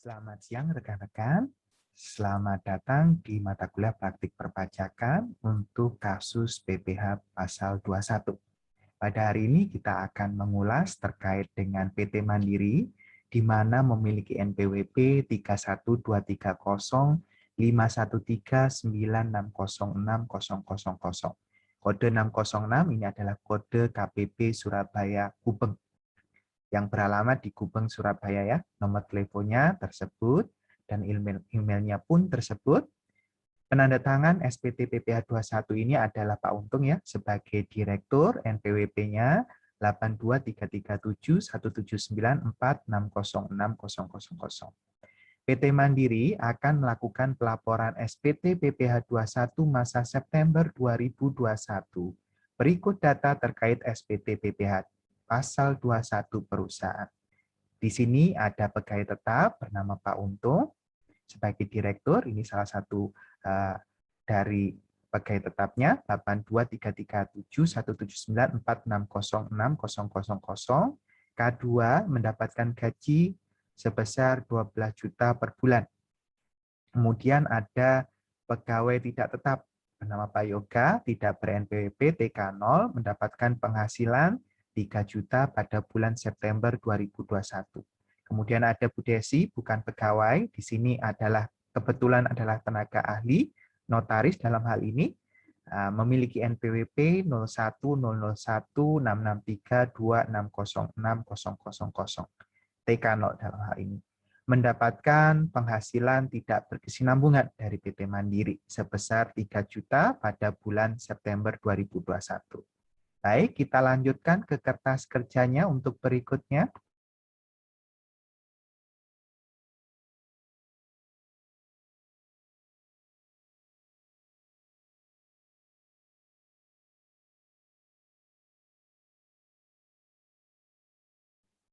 Selamat siang rekan-rekan. Selamat datang di mata kuliah praktik perpajakan untuk kasus PPh pasal 21. Pada hari ini kita akan mengulas terkait dengan PT Mandiri di mana memiliki NPWP 31230513960600. Kode 606 ini adalah kode KPP Surabaya Gubeng yang beralamat di Gubeng, Surabaya ya. Nomor teleponnya tersebut dan emailnya pun tersebut. Penandatangan SPT PPh 21 ini adalah Pak Untung ya sebagai direktur, NPWP-nya 823371794606000. PT Mandiri akan melakukan pelaporan SPT PPh 21 masa September 2021. Berikut data terkait SPT PPh pasal 21 perusahaan. Di sini ada pegawai tetap bernama Pak Untung sebagai direktur. Ini salah satu dari pegawai tetapnya 823371794606000. K2 mendapatkan gaji sebesar 12 juta per bulan. Kemudian ada pegawai tidak tetap bernama Pak Yoga, tidak ber-NPWP, TK0, mendapatkan penghasilan 3 juta pada bulan September 2021. Kemudian ada Bu Desi, bukan pegawai, di sini kebetulan adalah tenaga ahli, notaris dalam hal ini, memiliki NPWP 01006632606000. TK0 dalam hal ini. Mendapatkan penghasilan tidak berkesinambungan dari PT Mandiri sebesar 3 juta pada bulan September 2021. Baik, kita lanjutkan ke kertas kerjanya untuk berikutnya.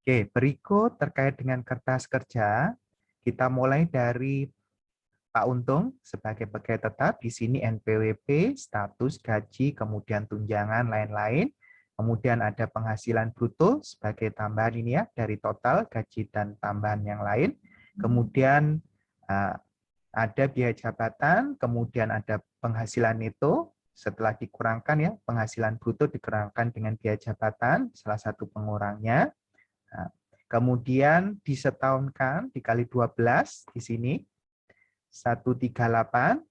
Oke, berikut terkait dengan kertas kerja, kita mulai dari Pak Untung sebagai pegawai tetap, di sini NPWP, status, gaji, kemudian tunjangan, lain-lain. Kemudian ada penghasilan bruto sebagai tambahan ini ya, dari total gaji dan tambahan yang lain. Kemudian ada biaya jabatan, kemudian ada penghasilan itu, setelah dikurangkan ya, penghasilan bruto dikurangkan dengan biaya jabatan, salah satu pengurangnya. Nah, kemudian disetahunkan dikali 12 di sini 138,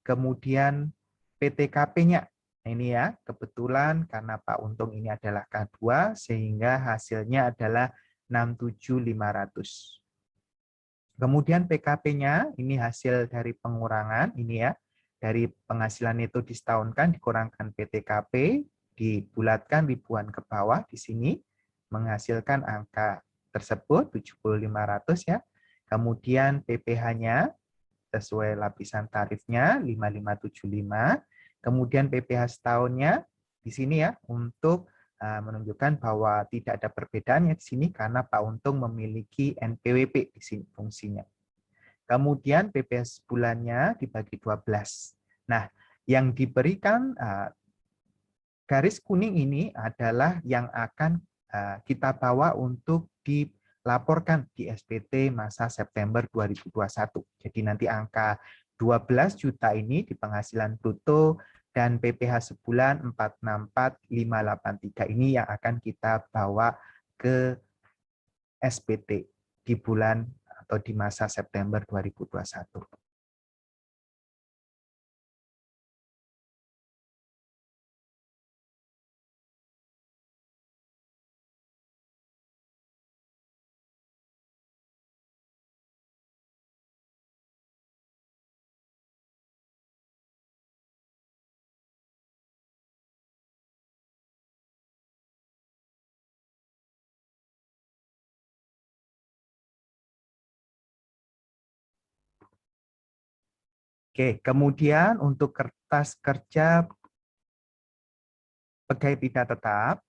kemudian PTKP-nya. Ini ya, kebetulan karena Pak Untung ini adalah K2 sehingga hasilnya adalah 67.500. Kemudian PKP-nya ini hasil dari pengurangan ini ya. Dari penghasilan itu disetahunkan dikurangkan PTKP, dibulatkan ribuan ke bawah di sini menghasilkan angka tersebut 7.500 ya. Kemudian PPh-nya sesuai lapisan tarifnya 5575. Kemudian PPh setahunnya di sini ya untuk menunjukkan bahwa tidak ada perbedaannya di sini karena Pak Untung memiliki NPWP di sini fungsinya. Kemudian PPh bulannya dibagi 12. Nah, yang diberikan garis kuning ini adalah yang akan kita bawa untuk dilaporkan di SPT masa September 2021. Jadi nanti angka 12 juta ini di penghasilan bruto dan PPh sebulan 464583 ini yang akan kita bawa ke SPT di bulan atau di masa September 2021. Oke, kemudian untuk kertas kerja pegawai tidak tetap,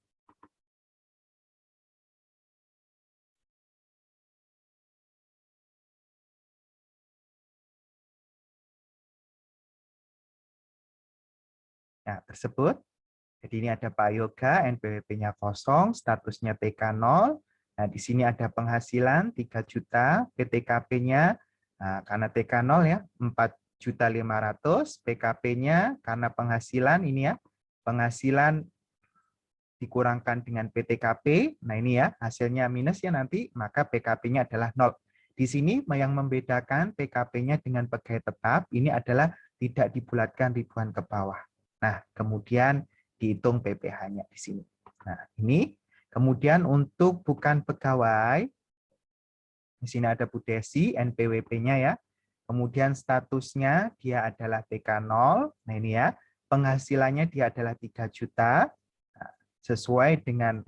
nah tersebut. Jadi ini ada Pak Yoga, NPWP-nya kosong, statusnya TK0. Nah, di sini ada penghasilan 3 juta, PTKP-nya Nah, karena TK 0 ya, 4.500.000, PKP-nya karena penghasilan ini ya, penghasilan dikurangkan dengan PTKP, nah ini ya, hasilnya minus ya nanti, maka PKP-nya adalah 0. Di sini yang membedakan PKP-nya dengan pegawai tetap, ini adalah tidak dibulatkan ribuan ke bawah. Nah, kemudian dihitung PPh-nya di sini. Nah, ini kemudian untuk bukan pegawai, di sini ada Bu Desi, NPWP-nya ya. Kemudian statusnya dia adalah TK 0. Nah ini ya, penghasilannya dia adalah 3 juta. Nah, sesuai dengan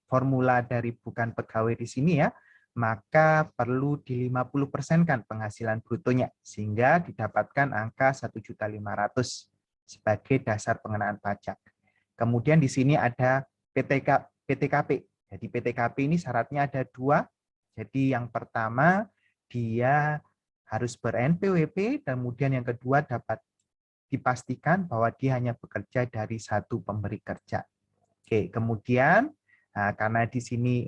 formula dari bukan pegawai di sini ya, maka perlu di 50% kan penghasilan brutonya, sehingga didapatkan angka 1.500.000 sebagai dasar pengenaan pajak. Kemudian di sini ada PTKP. Jadi PTKP ini syaratnya ada 2. Jadi yang pertama dia harus ber-NPWP, kemudian yang kedua dapat dipastikan bahwa dia hanya bekerja dari satu pemberi kerja. Oke, kemudian karena di sini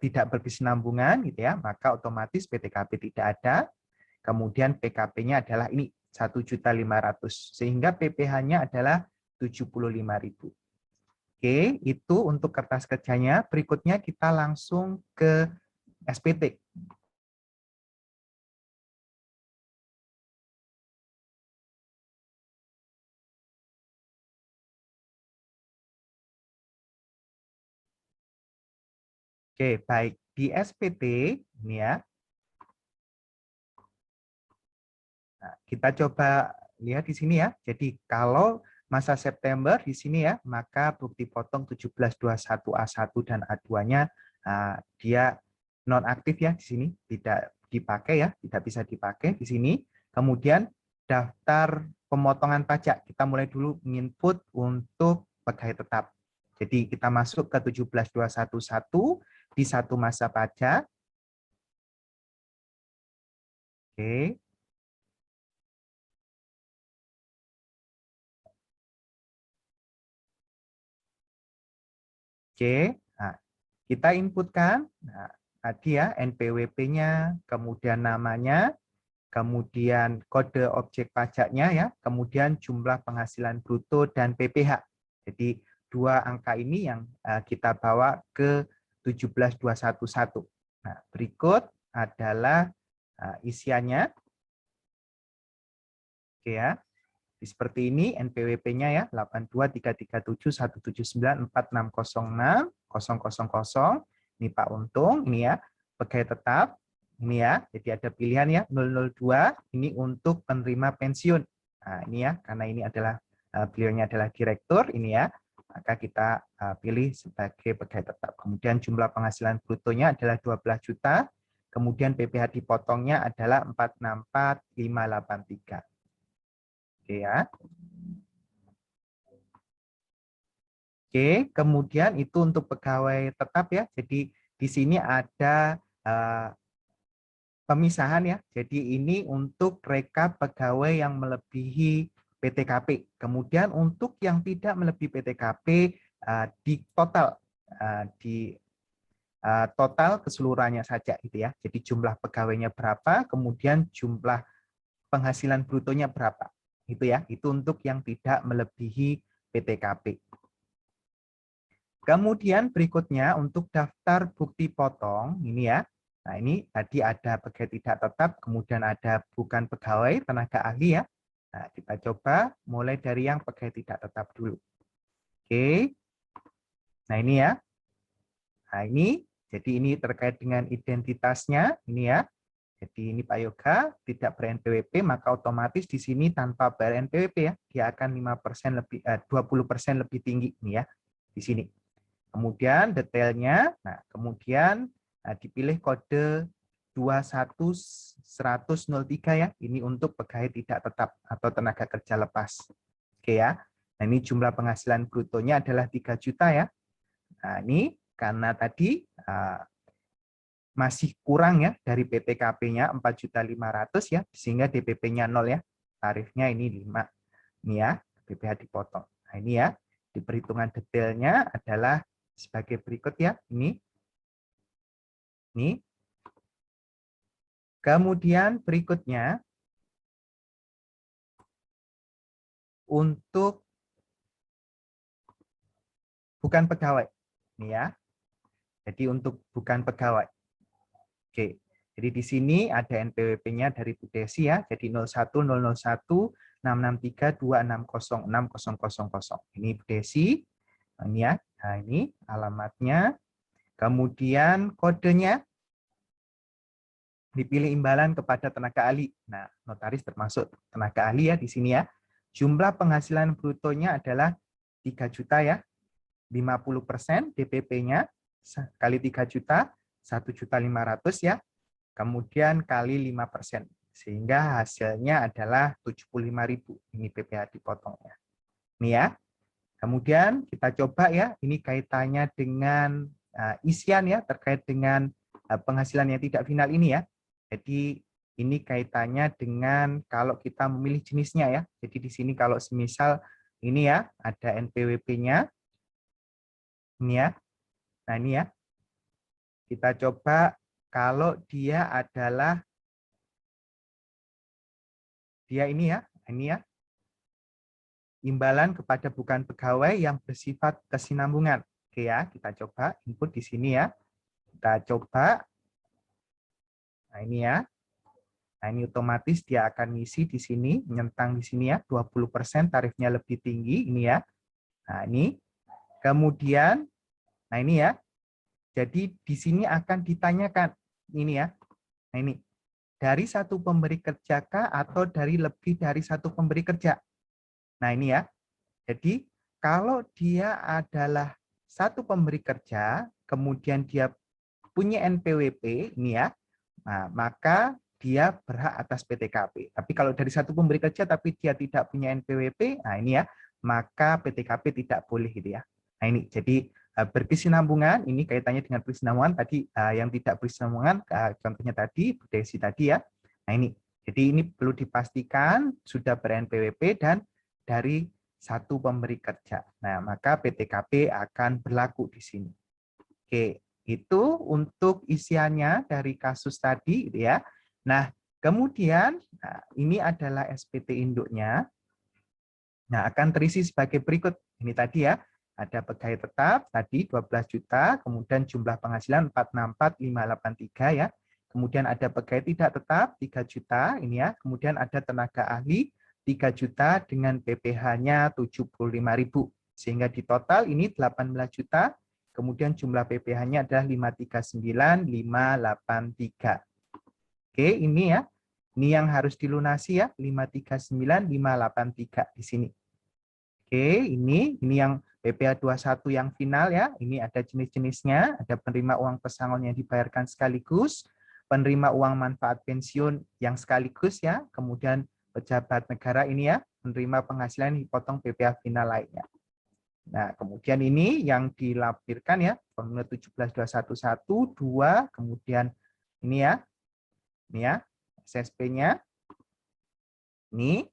tidak berkesinambungan gitu ya, maka otomatis PTKP tidak ada. Kemudian PKP-nya adalah ini 1.500.000 sehingga PPh-nya adalah 75.000. Oke, itu untuk kertas kerjanya. Berikutnya kita langsung ke SPT. Oke, baik. Di SPT, ini ya. Nah, kita coba lihat di sini ya. Jadi kalau masa September di sini ya, maka bukti potong 1721A1 dan A2-nya dia nonaktif ya di sini, tidak dipakai ya, tidak bisa dipakai di sini. Kemudian daftar pemotongan pajak, kita mulai dulu menginput untuk pegawai tetap. Jadi kita masuk ke 172111 di satu masa pajak. Oke. Oke. Nah, kita inputkan nah, tadi ya NPWP-nya, kemudian namanya, kemudian kode objek pajaknya ya, kemudian jumlah penghasilan bruto dan PPh. Jadi dua angka ini yang kita bawa ke 17.211. Nah, berikut adalah isiannya. Oke ya. Seperti ini NPWP-nya ya 823371794606000. Ini Pak Untung, ini ya pegawai tetap. Ini ya, jadi ada pilihan ya 002 ini untuk penerima pensiun. Nah, ini ya karena ini adalah beliaunya adalah direktur ini ya. Maka kita pilih sebagai pegawai tetap. Kemudian jumlah penghasilan brutonya adalah 12 juta. Kemudian PPh dipotongnya adalah 464.583. Oke ya. Oke, kemudian itu untuk pegawai tetap ya. Jadi di sini ada pemisahan ya. Jadi ini untuk rekap pegawai yang melebihi PTKP. Kemudian untuk yang tidak melebihi PTKP di total total keseluruhannya saja gitu ya. Jadi jumlah pegawainya berapa, kemudian jumlah penghasilan brutonya berapa. Itu ya. Itu untuk yang tidak melebihi PTKP. Kemudian berikutnya untuk daftar bukti potong, ini ya. Nah ini tadi ada pegawai tidak tetap, kemudian ada bukan pegawai, tenaga ahli ya. Nah kita coba mulai dari yang pegawai tidak tetap dulu. Oke, nah ini ya. Nah ini, jadi ini terkait dengan identitasnya, ini ya. Jadi ini Pak Yoga tidak ber-NPWP, maka otomatis di sini tanpa ber-NPWP ya, dia akan 5% lebih, 20% lebih tinggi ini ya, di sini. Kemudian detailnya, nah kemudian dipilih kode 21103 ya, ini untuk pegawai tidak tetap atau tenaga kerja lepas. Oke ya, nah ini jumlah penghasilan brutonya adalah 3 juta ya. Nah ini karena tadi masih kurang ya dari PTKP-nya 4.500.000 ya, sehingga DPP-nya 0 ya, tarifnya ini 5. Ini ya, PPh dipotong. Nah ini ya, di perhitungan detailnya adalah sebagai berikut ya. Ini Kemudian berikutnya, untuk bukan pegawai. Ini ya. Jadi untuk bukan pegawai. Oke. Jadi di sini ada NPWP-nya dari Bu Desi ya. Jadi 01001632606000. Ini Bu Desi. Ini ya. Nah, ini alamatnya. Kemudian kodenya dipilih imbalan kepada tenaga ahli. Nah, notaris termasuk tenaga ahli ya di sini ya. Jumlah penghasilan brutonya adalah 3 juta ya. 50% DPP-nya kali 3 juta, 1.500.000 ya. Kemudian kali 5%. Sehingga hasilnya adalah 75.000. Ini PPh dipotongnya. Ini ya. Kemudian kita coba ya, ini kaitannya dengan isian ya, terkait dengan penghasilan yang tidak final ini ya. Jadi ini kaitannya dengan kalau kita memilih jenisnya ya. Jadi di sini kalau semisal ini ya, ada NPWP-nya. Ini ya. Nah ini ya. Kita coba kalau dia adalah, dia ini ya. Imbalan kepada bukan pegawai yang bersifat kesinambungan. Oke ya, kita coba input di sini ya. Kita coba. Nah ini ya. Nah ini otomatis dia akan ngisi di sini, menyentang di sini ya, 20% tarifnya lebih tinggi ini ya. Nah ini. Kemudian, nah ini ya. Jadi di sini akan ditanyakan ini ya. Nah ini. Dari satu pemberi kerja kah atau dari lebih dari satu pemberi kerja? Nah ini ya. Jadi kalau dia adalah satu pemberi kerja, kemudian dia punya NPWP, ini ya, nah, maka dia berhak atas PTKP. Tapi kalau dari satu pemberi kerja tapi dia tidak punya NPWP, nah ini ya, maka PTKP tidak boleh gitu ya. Nah ini, jadi berkesinambungan, ini kaitannya dengan berkesinambungan tadi yang tidak berkesinambungan, contohnya tadi, Bu Desi tadi ya. Nah ini, jadi ini perlu dipastikan sudah ber-NPWP dan dari satu pemberi kerja. Nah, maka PTKP akan berlaku di sini. Oke, itu untuk isiannya dari kasus tadi, gitu ya. Nah, kemudian ini adalah SPT induknya. Nah, akan terisi sebagai berikut. Ini tadi ya, ada pegawai tetap tadi 12 juta, kemudian jumlah penghasilan 464.583 ya. Kemudian ada pegawai tidak tetap 3 juta ini ya. Kemudian ada tenaga ahli 3 juta dengan PPh-nya 75.000. Sehingga di total ini 18 juta. Kemudian jumlah PPh-nya adalah 539.583. Oke, ini ya. Ini yang harus dilunasi ya, 539.583 di sini. Oke, ini yang PPh 21 yang final ya. Ini ada jenis-jenisnya, ada penerima uang pesangon yang dibayarkan sekaligus, penerima uang manfaat pensiun yang sekaligus ya, kemudian pejabat negara ini ya, menerima penghasilan dipotong PPh final lainnya. Nah, kemudian ini yang dilampirkan ya, formulir 17.211, 2, kemudian ini ya, SSP-nya. Ini.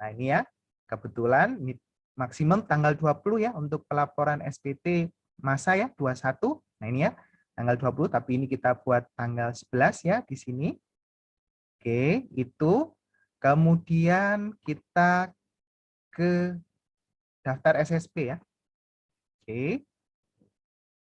Nah, ini ya, kebetulan ini maksimum tanggal 20 ya untuk pelaporan SPT masa ya, 21. Nah, ini ya, tanggal 20, tapi ini kita buat tanggal 11 ya di sini. Oke, itu. Kemudian kita ke daftar SSP ya. Oke.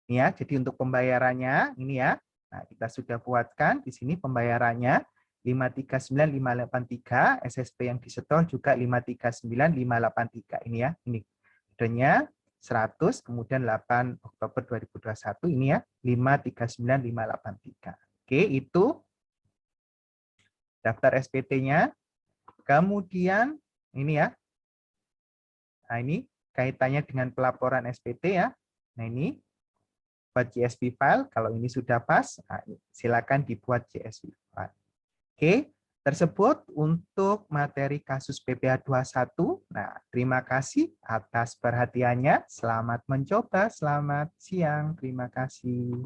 Ini ya, jadi untuk pembayarannya ini ya. Nah, kita sudah buatkan di sini pembayarannya 539.583, SSP yang disetor juga 539.583 ini ya. Ini kodenya 100, kemudian 8 Oktober 2021 ini ya, 539.583. Oke, itu daftar SPT-nya. Kemudian ini ya. Nah, ini kaitannya dengan pelaporan SPT ya. Nah, ini buat CSV file, kalau ini sudah pas, silakan dibuat CSV file. Oke, tersebut untuk materi kasus PPh 21. Nah, terima kasih atas perhatiannya. Selamat mencoba, selamat siang, terima kasih.